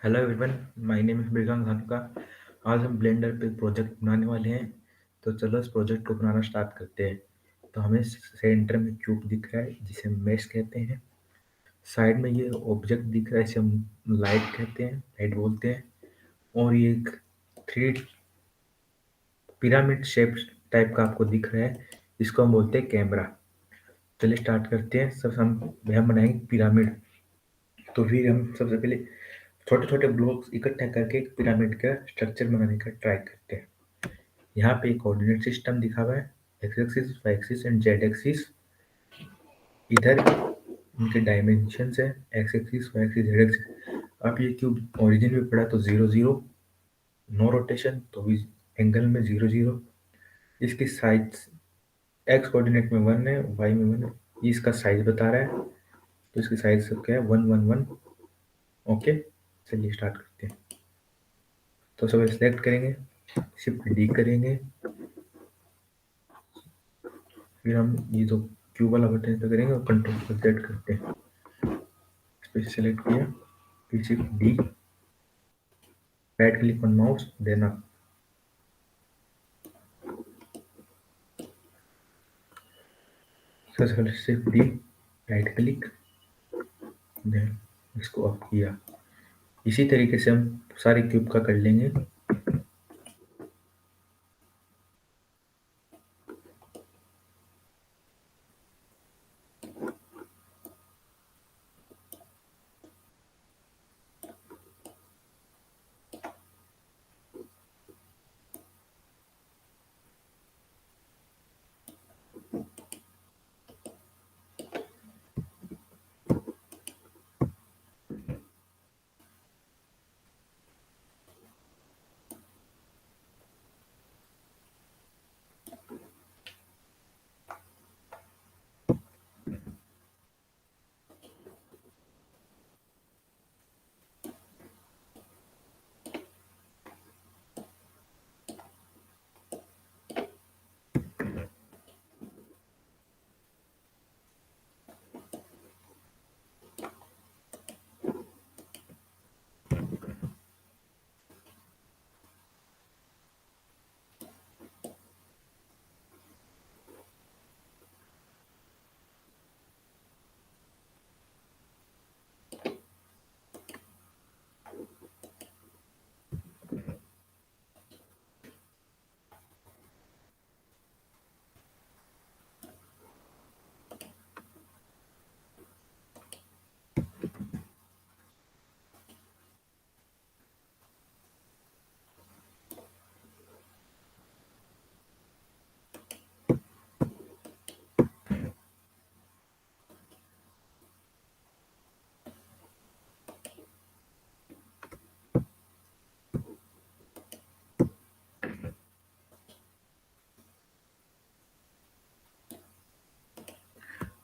Hello everyone, my name is Mrigank Dhanuka. आज हम blender पे प्रोजेक्ट बनाने वाले हैं। तो चलो इस प्रोजेक्ट को बनाना स्टार्ट करते हैं। तो हमें सेंटर में क्यूब दिख रहा है जिसे हम मेश कहते हैं। साइड में ये ऑब्जेक्ट दिख रहा है, इसे हम लाइट कहते हैं, लाइट बोलते हैं। और ये एक थ्री पिरामिड शेप टाइप का आपको दिख रहा है, इसको हम बोलते हैं कैमरा। चलिए स्टार्ट करते हैं। सब हम बनाएंगे पिरामिड। तो फिर हम सबसे पहले छोटे छोटे ब्लॉक्स इकट्ठा करके एक पिरामिड का स्ट्रक्चर बनाने का ट्राई करते हैं। यहाँ पे कोऑर्डिनेट सिस्टम दिखा हुआ है, X axis, Y axis and Z axis. इधर उनके डायमेंशंस है, X axis, Y axis, Z axis. अब ये क्यूब ओरिजिन में पड़ा तो 0 0, नो रोटेशन तो भी एंगल में 0 0। इसकी साइज एक्स कोऑर्डिनेट में 1 है, वाई में 1 है। ये इसका साइज बता रहा है, तो इसकी साइज सब क्या है, 1 1 1। ओके, चलिए स्टार्ट करते हैं। तो सब सिलेक्ट करेंगे, शिफ्ट डी करेंगे, फिर हम ये जो क्यूब वाला बटन पे करेंगे और कंट्रोल पर जेड करते हैं। इस पे सिलेक्ट किया, फिर shift D, right click on mouse, then up. Shift D, right click, then इसको अप किया। इसी तरीके से हम सारे क्यूब का कर लेंगे।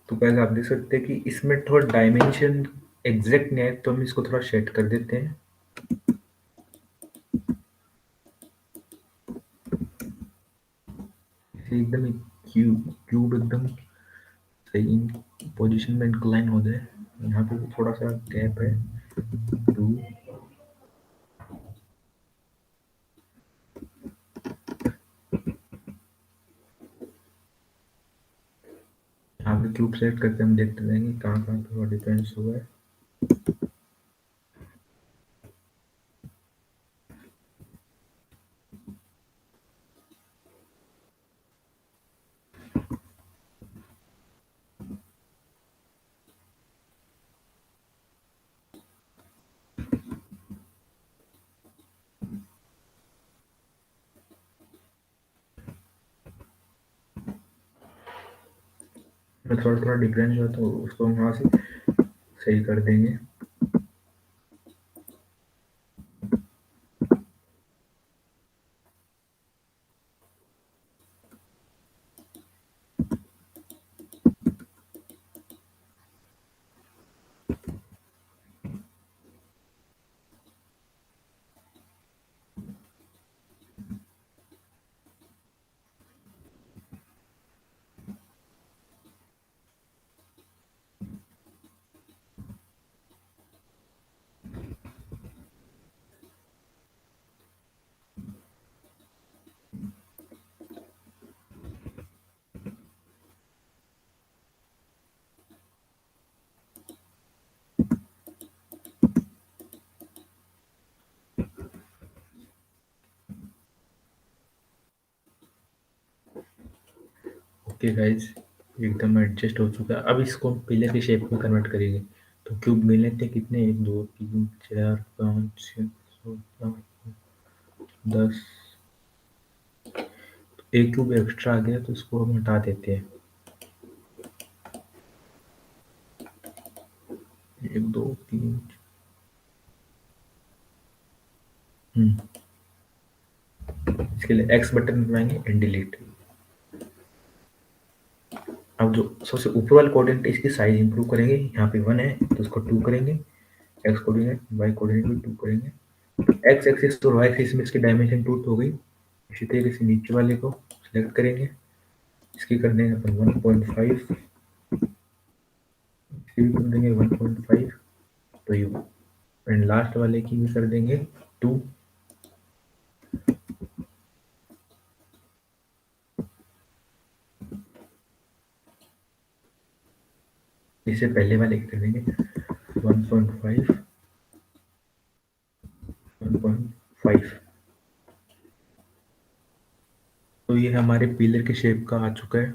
तो गाइस आप देख सकते हैं कि इसमें थोड़ा डायमेंशन एग्जैक्ट नहीं है, तो हम इसको थोड़ा सेट कर देते हैं। इसे एकदम क्यूब क्यूब एकदम सही पोजीशन में इंक्लाइन हो जाए। यहाँ पे भी थोड़ा सा गैप है, 2। यहाँ पे क्यूब सेलेक्ट करके हम देखते रहेंगे कहाँ कहाँ पे वो डिफरेंस हुआ है। में थोड़ा थोड़ा डिफरेंस हुआ तो उसको हम वहाँ से सही कर देंगे। ओके गाइस, एकदम एडजस्ट हो चुका है। अब इसको हम पिलर की शेप में कन्वर्ट करेंगे। तो क्यूब मिल लेते हैं कितने, 1 2 3 4 5 6 7 8 10। एक क्यूब एक्स्ट्रा आ गया तो इसको हम हटा देते हैं। 1 2 3। इसके लिए एक्स बटन दबाएंगे एंड डिलीट। अब जो सबसे ऊपर वाले कोऑर्डिनेट इसकी साइज इंप्रूव करेंगे। यहाँ पे 1 है तो इसको 2 करेंगे। एक्स कोऑर्डिनेट, वाई कोऑर्डिनेट भी 2 करेंगे। एक्स एक्सिस और वाई एक्सिस में इसकी डायमेंशन 2 हो गई। इसी तरीके से नीचे वाले को सिलेक्ट करेंगे। इसकी कर देंगे अपन 1.5। इसकी भी कर देंगे 1.5। तो ये एंड लास्ट वाले की भी कर देंगे 2। इससे पहले वाले की कर देंगे 1.5 1.5। तो ये हमारे पिलर के शेप का आ चुका है।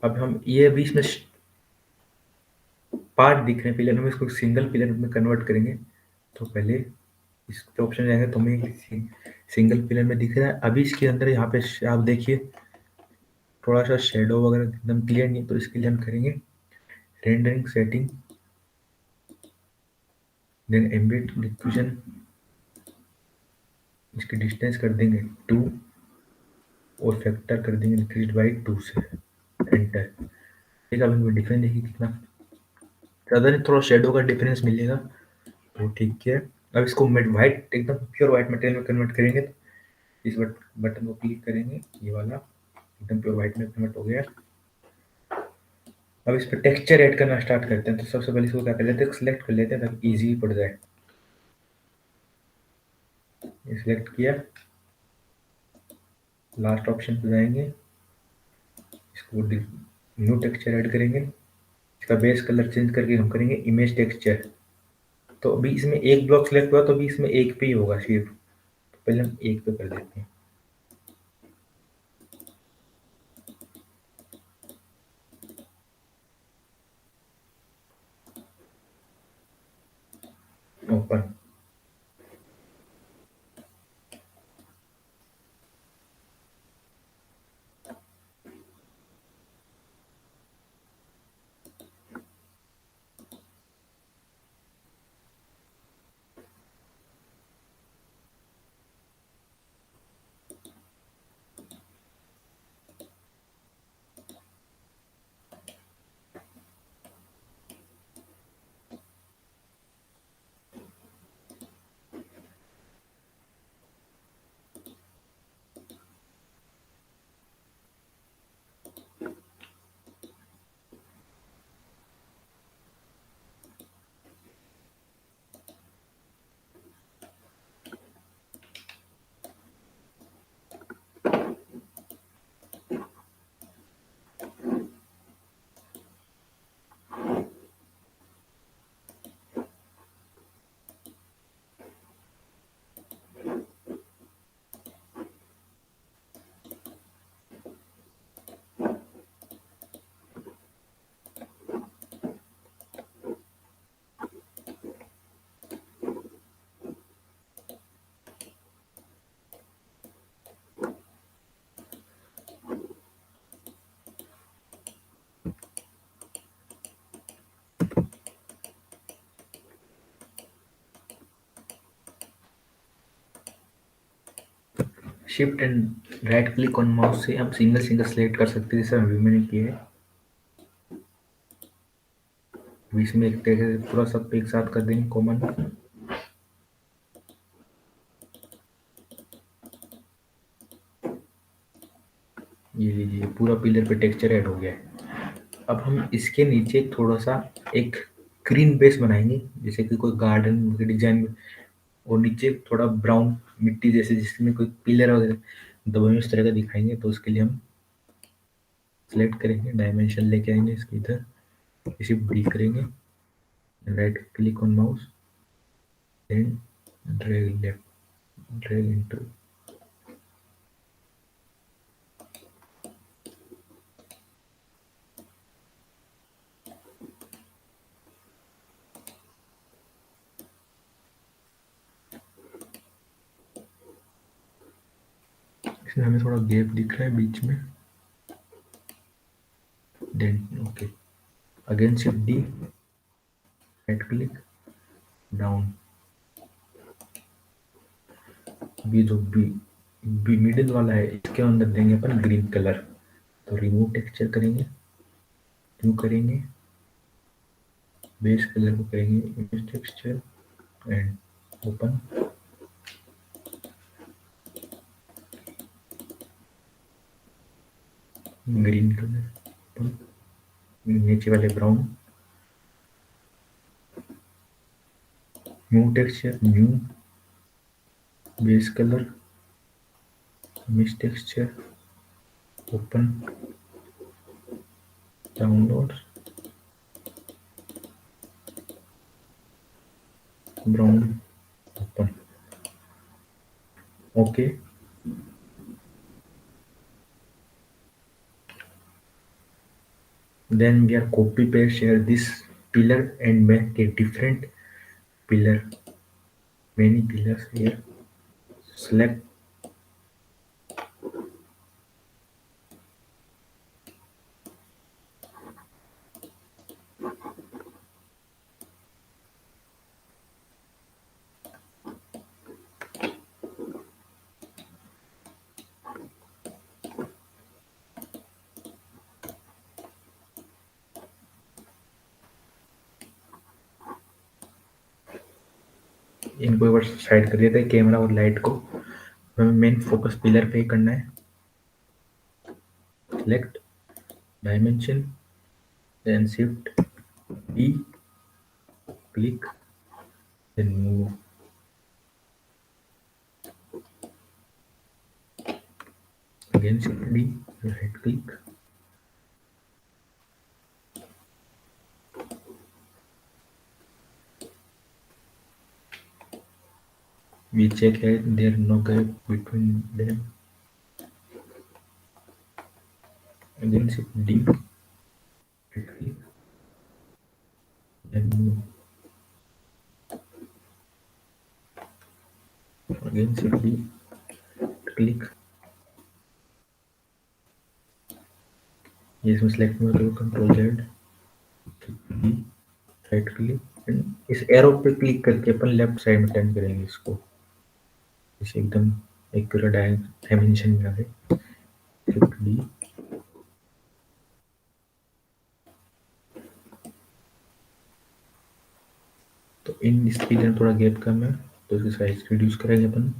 अब हम ये भी इसमें पार्ट दिख रहे हैं पिलर में, इसको सिंगल पिलर में कन्वर्ट करेंगे। तो पहले इस पे ऑप्शन जाएंगे तो हमें सिंगल पिलर में दिख रहा है। अभी इसके अंदर यहाँ पे आप देखिए थोड़ा सा शेडो वगैरह एकदम क्लियर नहीं, तो इसके लिए हम करेंगे rendering setting, then ambient diffusion. इसकी डिस्टेंस कर देंगे 2 और फैक्टर कर देंगे इंक्रीज बाई 2 से। एंटर। ठीक है, अब इनमें डिफरेंस देखिए कितना ज़्यादा नहीं, थोड़ा शेडो का डिफरेंस मिलेगा तो ठीक है। अब इसको व्हाइट, एकदम प्योर व्हाइट मटेरियल में कन्वर्ट करेंगे। तो इस बटन को क्लिक करेंगे, ये वाला एकदम प्योर व्हाइट में कन्वर्ट हो गया। अब इस पर टेक्सचर ऐड करना स्टार्ट करते हैं। तो सबसे पहले इसको क्या कर लेते हैं, सिलेक्ट कर लेते हैं ताकि इजी पड़ जाए। ये सिलेक्ट किया, लास्ट ऑप्शन पे जाएंगे, इसको न्यू टेक्सचर ऐड करेंगे। इसका बेस कलर चेंज करके हम करेंगे इमेज टेक्सचर। तो अभी इसमें एक ब्लॉक सिलेक्ट हुआ तो अभी इसमें एक पे ही होगा सिर्फ। तो पहले हम एक पे कर देते हैं। Open. Shift and right click on mouse से हम सिंगल सिंगल सेलेक्ट कर सकते हैं, जैसे अभी मैंने किया है। बीच में एक तरीके से पूरा सब एक साथ कर देंगे कॉमन। ये लीजिए पूरा पिलर पे टेक्सचर ऐड हो गया है। अब हम इसके नीचे थोड़ा सा एक ग्रीन बेस बनाएंगे, जैसे कि कोई गार्डन के डिजाइन में, और नीचे थोड़ा ब्राउन मिट्टी जैसे जिसमें कोई पिलर वगैरह दबे इस तरह का दिखाएंगे। तो उसके लिए हम सेलेक्ट करेंगे, डायमेंशन लेके आएंगे इसके इधर, इसे बड़ी करेंगे, right click on mouse, then drag left, drag into इसमें हमें थोड़ा गैप दिख रहा है बीच में, then okay, again shift D, right click, down. अभी जो बी मिडिल वाला है इसके अंदर देंगे अपन ग्रीन कलर। तो रिमूव टेक्सचर करेंगे, क्यों करेंगे, बेस कलर को करेंगे image texture and open, green colour open, नीचे वाले brown, new texture new, base colour, image texture, open, download, brown, open, okay. Then we are copy paste here this pillar and make a different pillar, many pillars here. Select इनको एक बार side कर लेते हैं camera और light को। हमें main focus pillar पे ही करना है। Select dimension, then shift D, click, then move. Again shift D, right click, we check that there no gap between them. Again shift D, right click, then move. Again shift D, click, ये इसमें select में करो, control Z, D, right click and इस arrow पे click करके अपन left side में turn करेंगे इसको, इसे एकदम एक्यूरेट डायमेंशन में आ गए। शिफ्ट डी, तो इन इस पिलर में थोड़ा गैप कम है तो इसकी साइज रिड्यूस करेंगे अपन।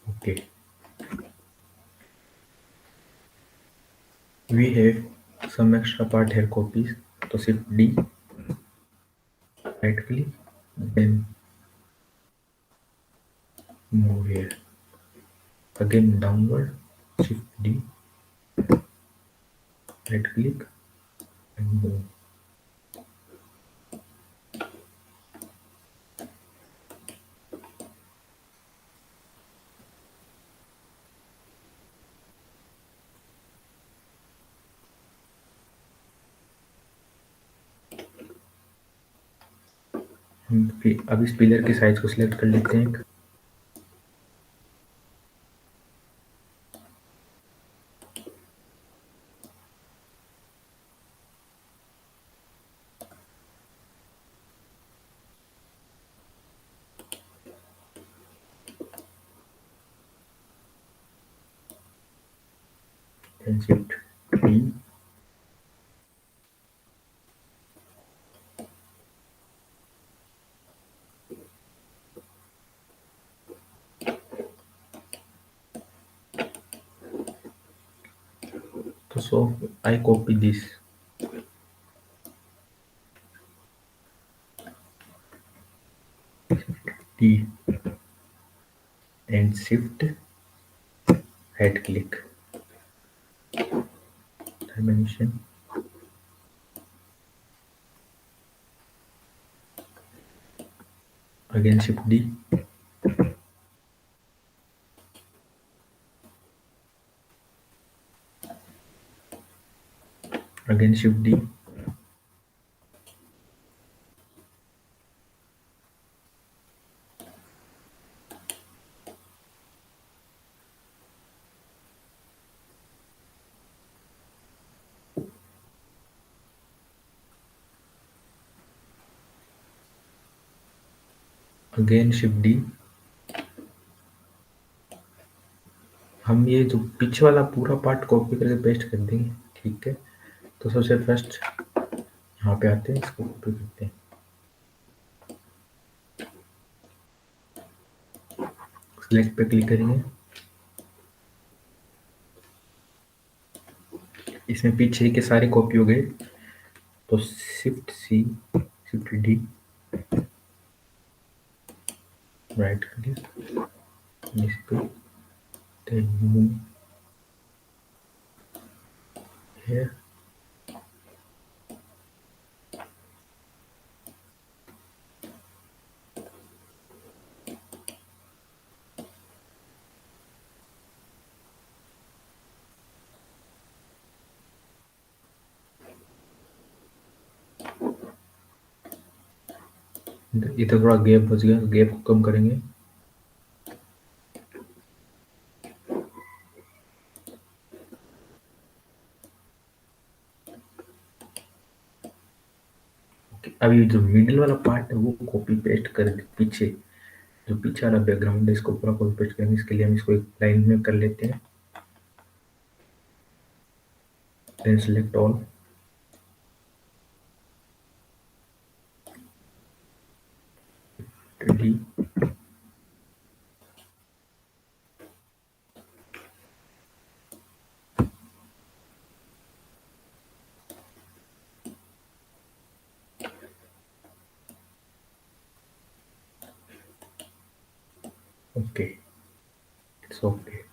Okay, we have some extra part here copies, तो shift D, right click, then move here, again downward, shift D, right click and move. अब इस पिलर की साइज को सिलेक्ट कर लेते हैं, then shift D, so I copy this, D and shift, right click, dimension, again shift D, again shift D, again shift D. हम ये जो पीछे वाला पूरा पार्ट कॉपी करके पेस्ट कर देंगे, ठीक है। तो सबसे फर्स्ट यहाँ पे आते हैं, इसको कॉपी करते हैं, सिलेक्ट पे क्लिक करेंगे। इसमें पीछे के सारे कॉपी हो गए, तो shift C, shift D, right click, इस पे then move here। इधर थोड़ा गैप बच गया, गैप को कम करेंगे। अभी जो मिडिल वाला पार्ट है वो कॉपी पेस्ट कर पीछे, जो पीछे वाला बैकग्राउंड है इसको पूरा कॉपी पेस्ट करेंगे। इसके लिए हम इसको एक लाइन में कर लेते हैं, then select all, D, okay, it's okay.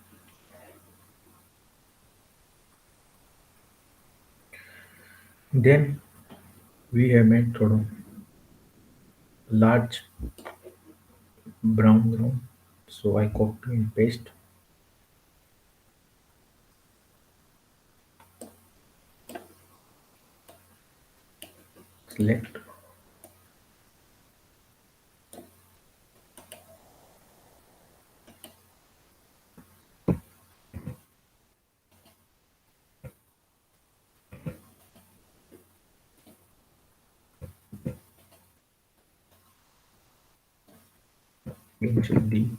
Then we have made थोड़ा large brown ground, so I copy and paste, select, Ctrl D,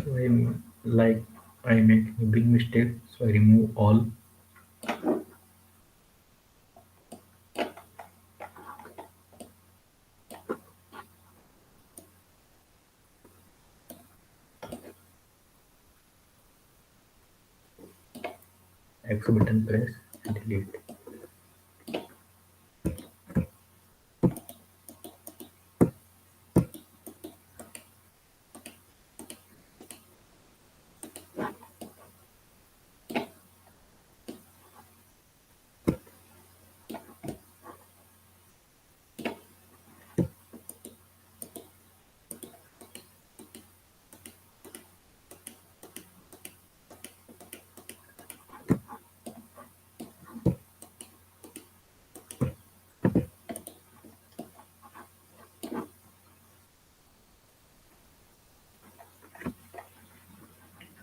so I'm like I make a big mistake, so I remove all, X button press and delete.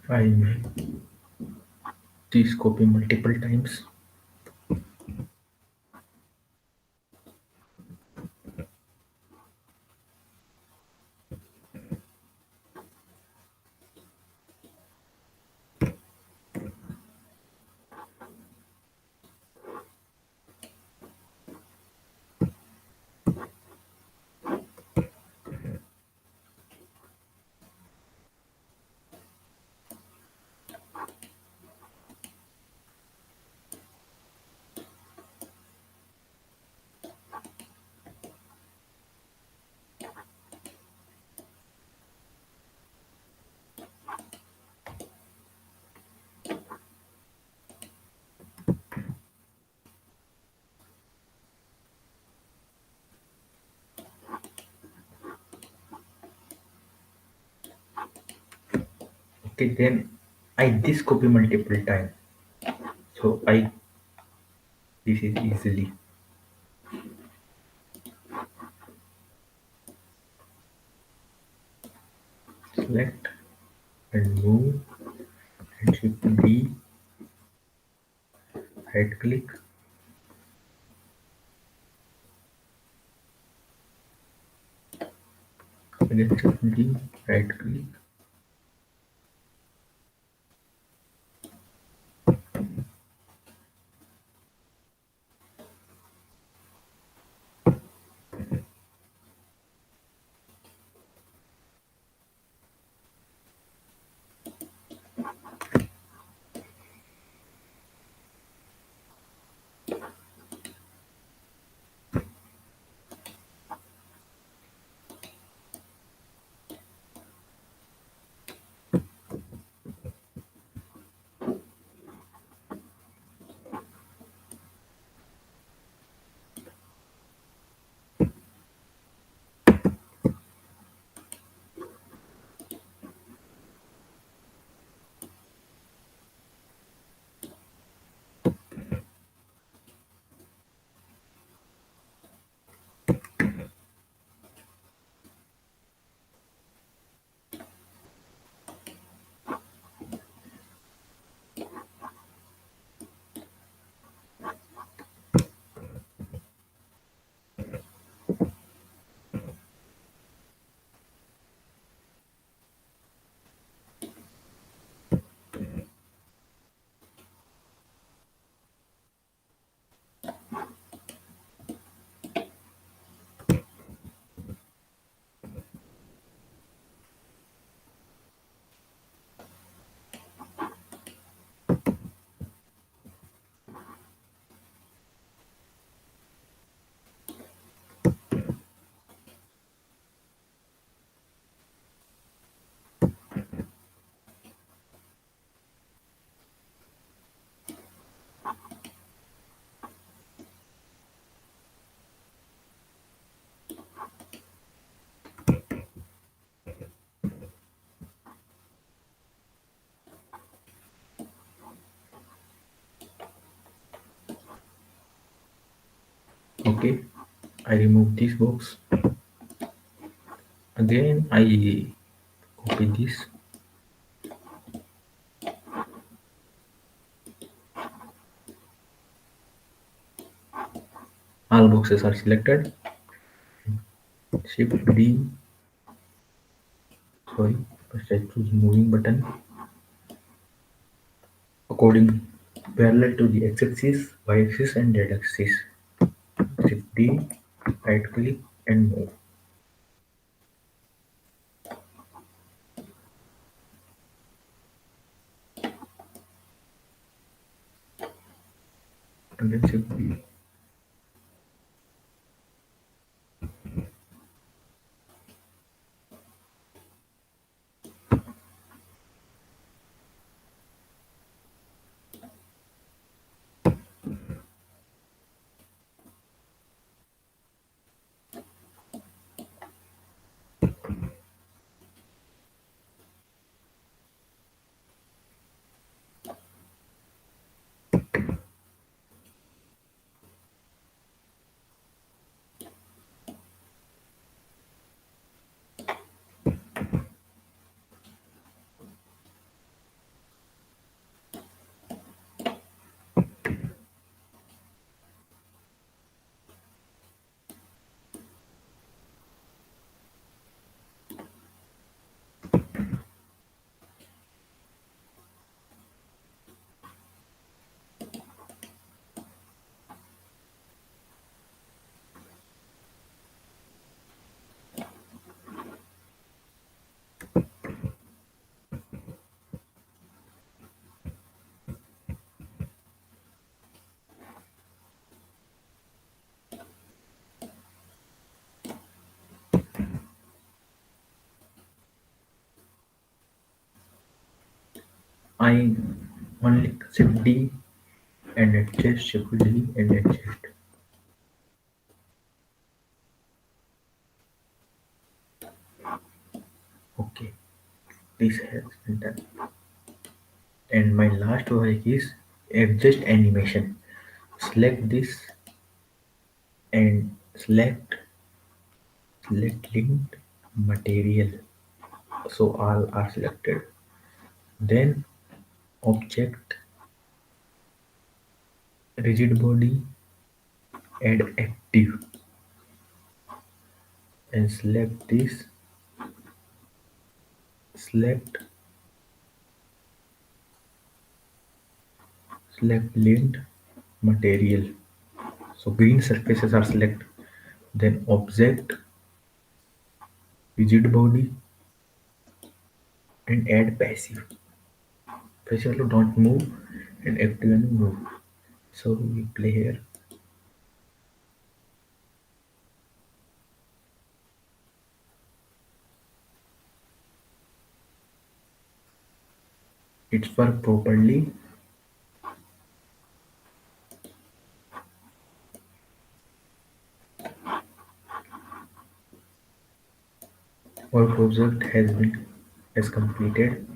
I may this copy multiple times. Okay, then I this copy multiple times. So I this is easily select and move and shift D, right click, again shift D, right click. Okay, I remove this box. Again I copy this. All boxes are selected. Shift D. Sorry, first I choose moving button according parallel to the x-axis, y-axis and z-axis. Shift D, right click and move. and then shift B. I only shift D and adjust, shift D and adjust. Okay, this has been done. And my last work is adjust animation. Select this and select linked material. So all are selected. Then object, rigid body, add active, and select this, select linked material. So green surfaces are selected. Then object, rigid body, and add passive. Passive don't move and active and move. So we play here. It's work properly. Our project has completed.